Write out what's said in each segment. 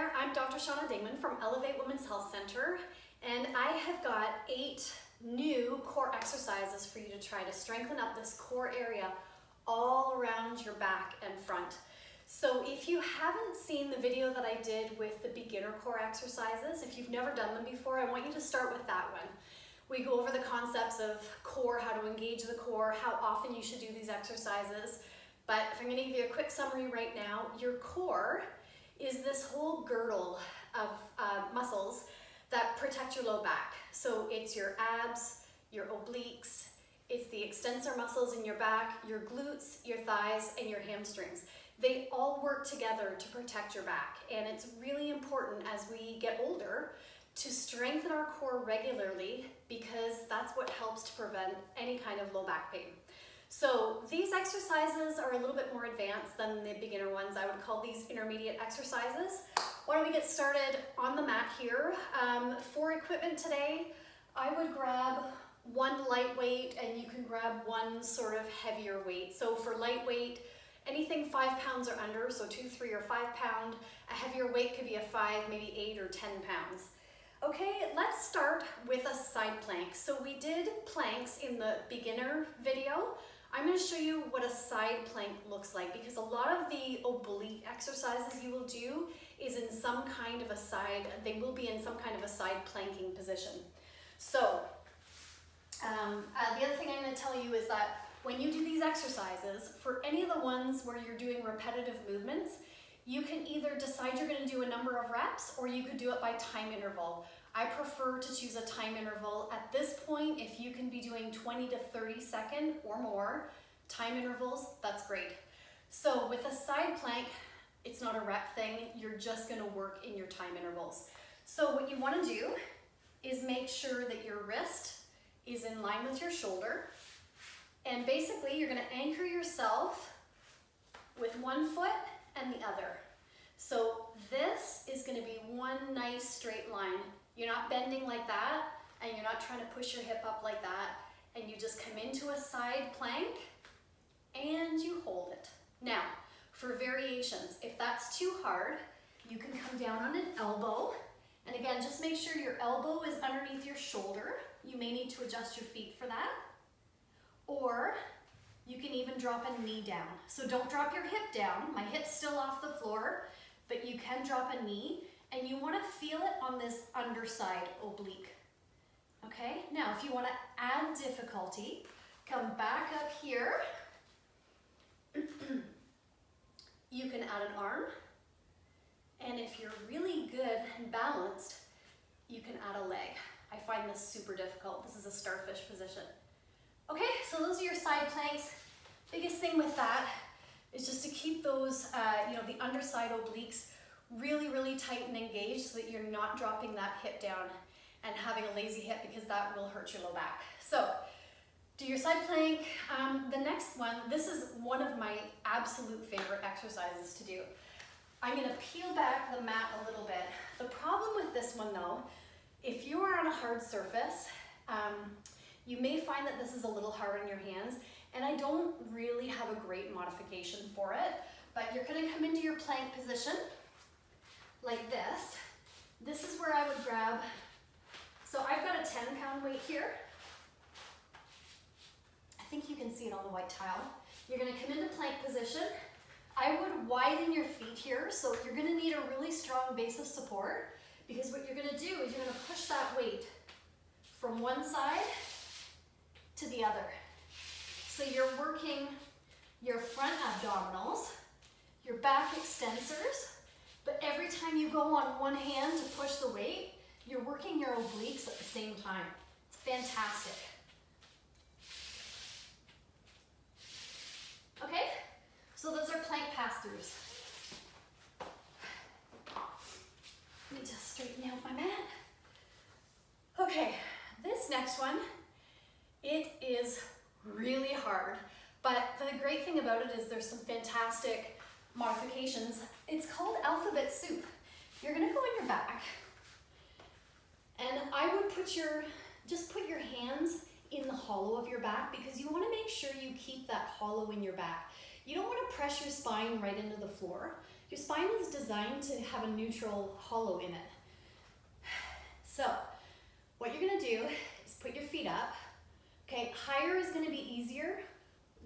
there, I'm Dr. Shauna Dingman from Elevate Women's Health Center, and I have got 8 new core exercises for you to try to strengthen up this core area all around your back and front. So if you haven't seen the video that I did with the beginner core exercises, if you've never done them before, I want you to start with that one. We go over the concepts of core, how to engage the core, how often you should do these exercises. But if I'm going to give you a quick summary right now, your core is this whole girdle of muscles that protect your low back. So it's your abs, your obliques, it's the extensor muscles in your back, your glutes, your thighs, and your hamstrings. They all work together to protect your back, and it's really important as we get older to strengthen our core regularly, because that's what helps to prevent any kind of low back pain. So these exercises are a little bit more advanced than the beginner ones. I would call these intermediate exercises. Why don't we get started on the mat here? For equipment today, I would grab one lightweight, and you can grab one sort of heavier weight. So for lightweight, anything 5 pounds or under, so 2, 3, or 5 pound. A heavier weight could be a 5, maybe 8 or 10 pounds. Okay, let's start with a side plank. So we did planks in the beginner video. I'm going to show you what a side plank looks like, because a lot of the oblique exercises you will do is in some kind of a side, they will be in some kind of a side planking position. So the other thing I'm going to tell you is that when you do these exercises, for any of the ones where you're doing repetitive movements, you can either decide you're going to do a number of reps, or you could do it by time interval. I prefer to choose a time interval. At this point, if you can be doing 20 to 30 second or more time intervals, that's great. So with a side plank, it's not a rep thing. You're just going to work in your time intervals. So what you want to do is make sure that your wrist is in line with your shoulder. And basically, you're going to anchor yourself with one foot and the other. So this is going to be one nice straight line. You're not bending like that, and you're not trying to push your hip up like that, and you just come into a side plank and you hold it. Now, for variations, if that's too hard, you can come down on an elbow, and again, just make sure your elbow is underneath your shoulder. You may need to adjust your feet for that, or you can even drop a knee down. So don't drop your hip down. My hip's still off the floor, but you can drop a knee, and you want to feel it on this underside oblique. Okay, now if you want to add difficulty, come back up here. You can add an arm, and if you're really good and balanced, you can add a leg. I find this super difficult. This is a starfish position. Okay, so those are your side planks. Biggest thing with that is just to keep those, the underside obliques really, really tight and engaged, so that you're not dropping that hip down and having a lazy hip, because that will hurt your low back. So do your side plank. The next one, this is one of my absolute favorite exercises to do. I'm going to peel back the mat a little bit. The problem with this one though, if you are on a hard surface, you may find that this is a little hard on your hands, and I don't really have a great modification for it, but you're going to come into your plank position like this. This is where I would grab, so I've got a 10-pound weight here. I think you can see it on the white tile. You're going to come into plank position. I would widen your feet here, so you're going to need a really strong base of support, because what you're going to do is you're going to push that weight from one side to the other. So you're working your front abdominals, your back extensors, but every time you go on one hand to push the weight, you're working your obliques at the same time. It's fantastic. Okay, so those are plank pass-throughs. Let me just straighten out my mat. Okay, this next one, it is really hard, but the great thing about it is there's some fantastic modifications. It's called alphabet soup. You're gonna go on your back, and I would just put your hands in the hollow of your back, because you want to make sure you keep that hollow in your back. You don't want to press your spine right into the floor. Your spine is designed to have a neutral hollow in it. So what you're gonna do is put your feet up. Okay, higher is gonna be easier,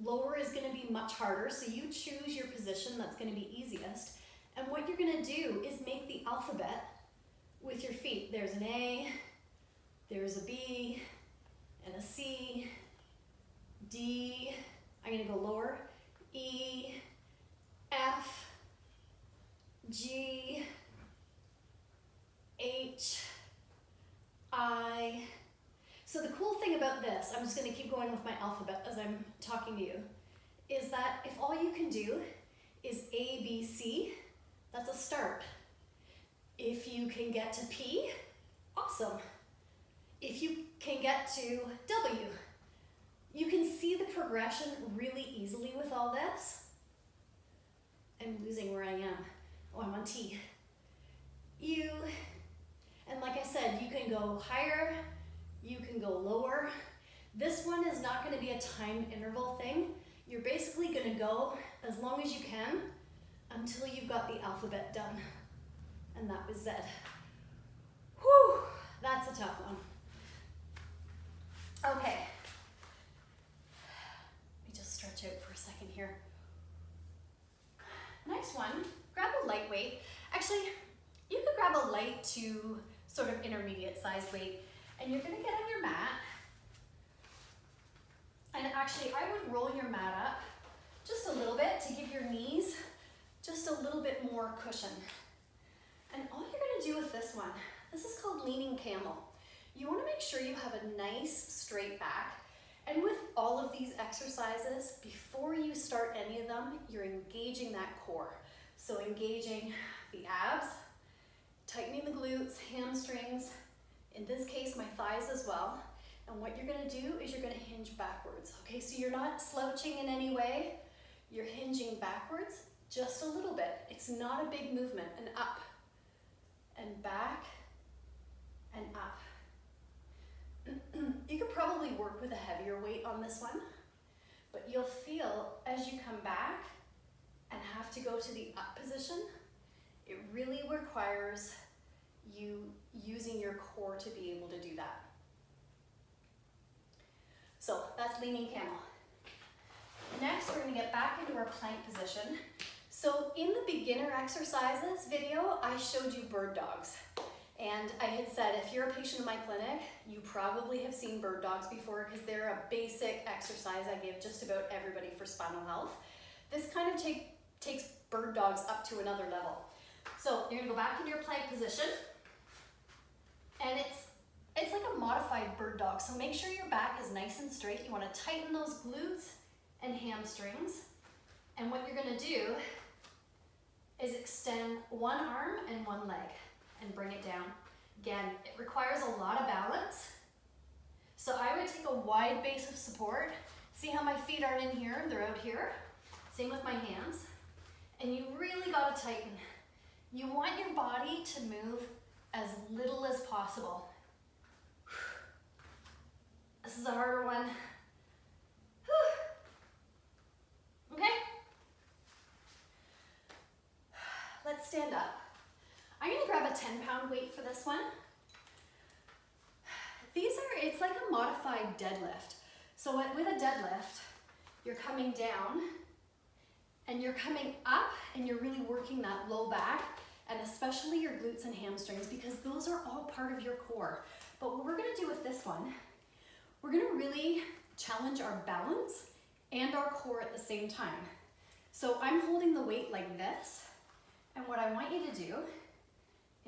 lower is gonna be much harder, so you choose your position that's gonna be easiest. And what you're gonna do is make the alphabet with your feet. There's an A, there's a B, and a C, D, I'm gonna go lower, E, F, G, H, I. So the cool thing about this, I'm just gonna keep going with my alphabet as I'm talking to you, is that if all you can do is A, B, C, that's a start. If you can get to P, awesome. If you can get to W, you can see the progression really easily with all this. I'm losing where I am. Oh, I'm on T. U, and like I said, you can go higher, you can go lower. This one is not going to be a timed interval thing. You're basically going to go as long as you can until you've got the alphabet done. And that was Z. Whew, that's a tough one. Okay. Let me just stretch out for a second here. Next one, grab a lightweight. Actually, you could grab a light to sort of intermediate sized weight, and you're gonna get on your mat. And actually, I would roll your mat up just a little bit to give your knees just a little bit more cushion. And all you're gonna do with this one, this is called leaning camel. You wanna make sure you have a nice straight back. And with all of these exercises, before you start any of them, you're engaging that core. So engaging the abs, tightening the glutes, hamstrings, in this case, my thighs as well. And what you're gonna do is you're gonna hinge backwards. Okay, so you're not slouching in any way, you're hinging backwards just a little bit. It's not a big movement, and up, and back, and up. You could probably work with a heavier weight on this one, but you'll feel as you come back and have to go to the up position, it really requires you using your core to be able to do that. So that's leaning camel. Next, we're gonna get back into our plank position. So in the beginner exercises video, I showed you bird dogs. And I had said, if you're a patient in my clinic, you probably have seen bird dogs before because they're a basic exercise I give just about everybody for spinal health. This kind of takes bird dogs up to another level. So you're gonna go back into your plank position, and it's like a modified bird dog. So make sure your back is nice and straight. You wanna tighten those glutes and hamstrings. And what you're gonna do is extend one arm and one leg and bring it down. Again, it requires a lot of balance. So I would take a wide base of support. See how my feet aren't in here, they're out here. Same with my hands. And you really gotta tighten. You want your body to move as little as possible. This is a harder one. Okay? Let's stand up. I'm gonna grab a 10-pound weight for this one. It's like a modified deadlift. So with a deadlift, you're coming down and you're coming up and you're really working that low back and especially your glutes and hamstrings because those are all part of your core. But what we're gonna do with this one, we're gonna really challenge our balance and our core at the same time. So I'm holding the weight like this, and what I want you to do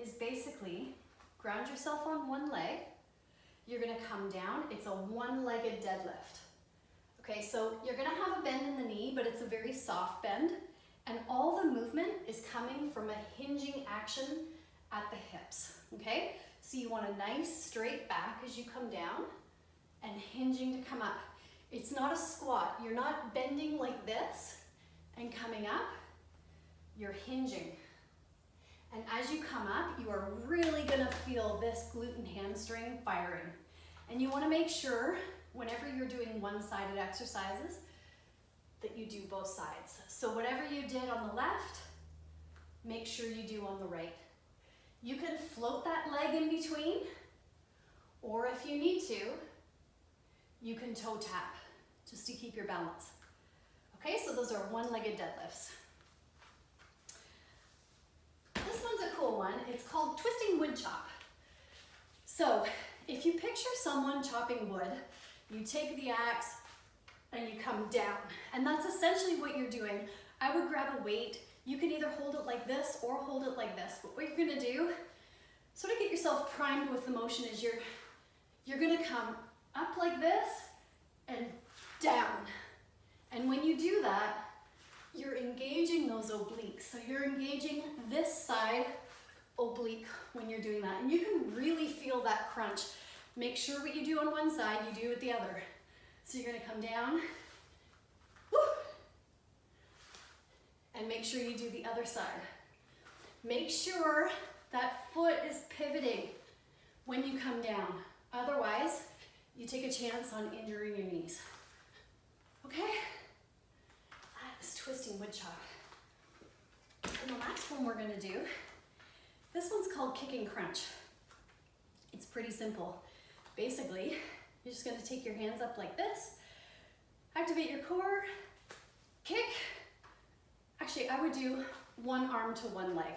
is basically ground yourself on one leg. You're gonna come down. It's a one-legged deadlift. Okay, so you're gonna have a bend in the knee, but it's a very soft bend, and all the movement is coming from a hinging action at the hips, okay? So you want a nice straight back as you come down and hinging to come up. It's not a squat. You're not bending like this and coming up. You're hinging. And as you come up, you are really gonna feel this glute and hamstring firing. And you wanna make sure, whenever you're doing one-sided exercises, that you do both sides. So whatever you did on the left, make sure you do on the right. You can float that leg in between, or if you need to, you can toe tap just to keep your balance. Okay, so those are one-legged deadlifts. This one's a cool one. It's called twisting wood chop. So if you picture someone chopping wood, you take the axe and you come down. And that's essentially what you're doing. I would grab a weight. You can either hold it like this or hold it like this. But what you're gonna do, sort of get yourself primed with the motion, is you're gonna come up like this and down. And when you do that, you're engaging those obliques. So you're engaging this side oblique when you're doing that. And you can really feel that crunch. Make sure what you do on one side, you do with the other. So you're gonna come down, woo, and make sure you do the other side. Make sure that foot is pivoting when you come down. Otherwise, you take a chance on injuring your knees. Okay? That is twisting wood chop. And the last one we're gonna do, this one's called kick and crunch. It's pretty simple. Basically, you're just gonna take your hands up like this, activate your core, kick. Actually, I would do one arm to one leg.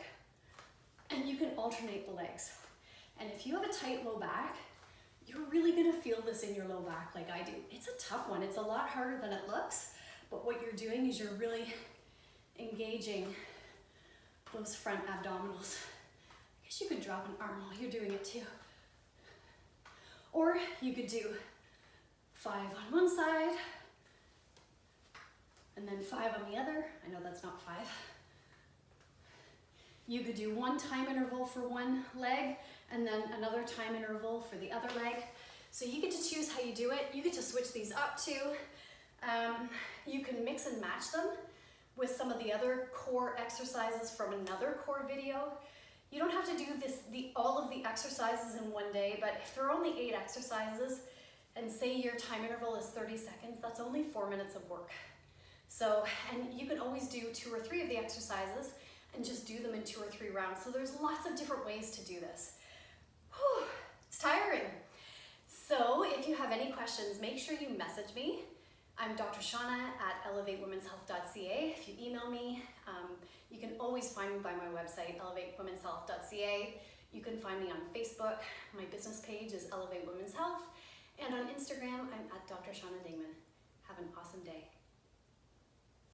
And you can alternate the legs. And if you have a tight low back, you're really gonna feel this in your low back like I do. It's a tough one. It's a lot harder than it looks, but what you're doing is you're really engaging those front abdominals. I guess you could drop an arm while you're doing it too. Or you could do 5 on one side, and then 5 on the other. I know that's not 5. You could do one time interval for one leg, and then another time interval for the other leg. So you get to choose how you do it. You get to switch these up too. You can mix and match them with some of the other core exercises from another core video. You don't have to do all of the exercises in one day, but if there are only 8 exercises, and say your time interval is 30 seconds, that's only 4 minutes of work. So, and you can always do 2 or 3 of the exercises and just do them in 2 or 3 rounds. So there's lots of different ways to do this. Whew, it's tiring. So if you have any questions, make sure you message me. I'm Dr. Shauna at elevatewomenshealth.ca. If you email me, you can always find me by my website, elevatewomenshealth.ca. You can find me on Facebook. My business page is Elevate Women's Health. And on Instagram, I'm at Dr. Shauna Dingman. Have an awesome day.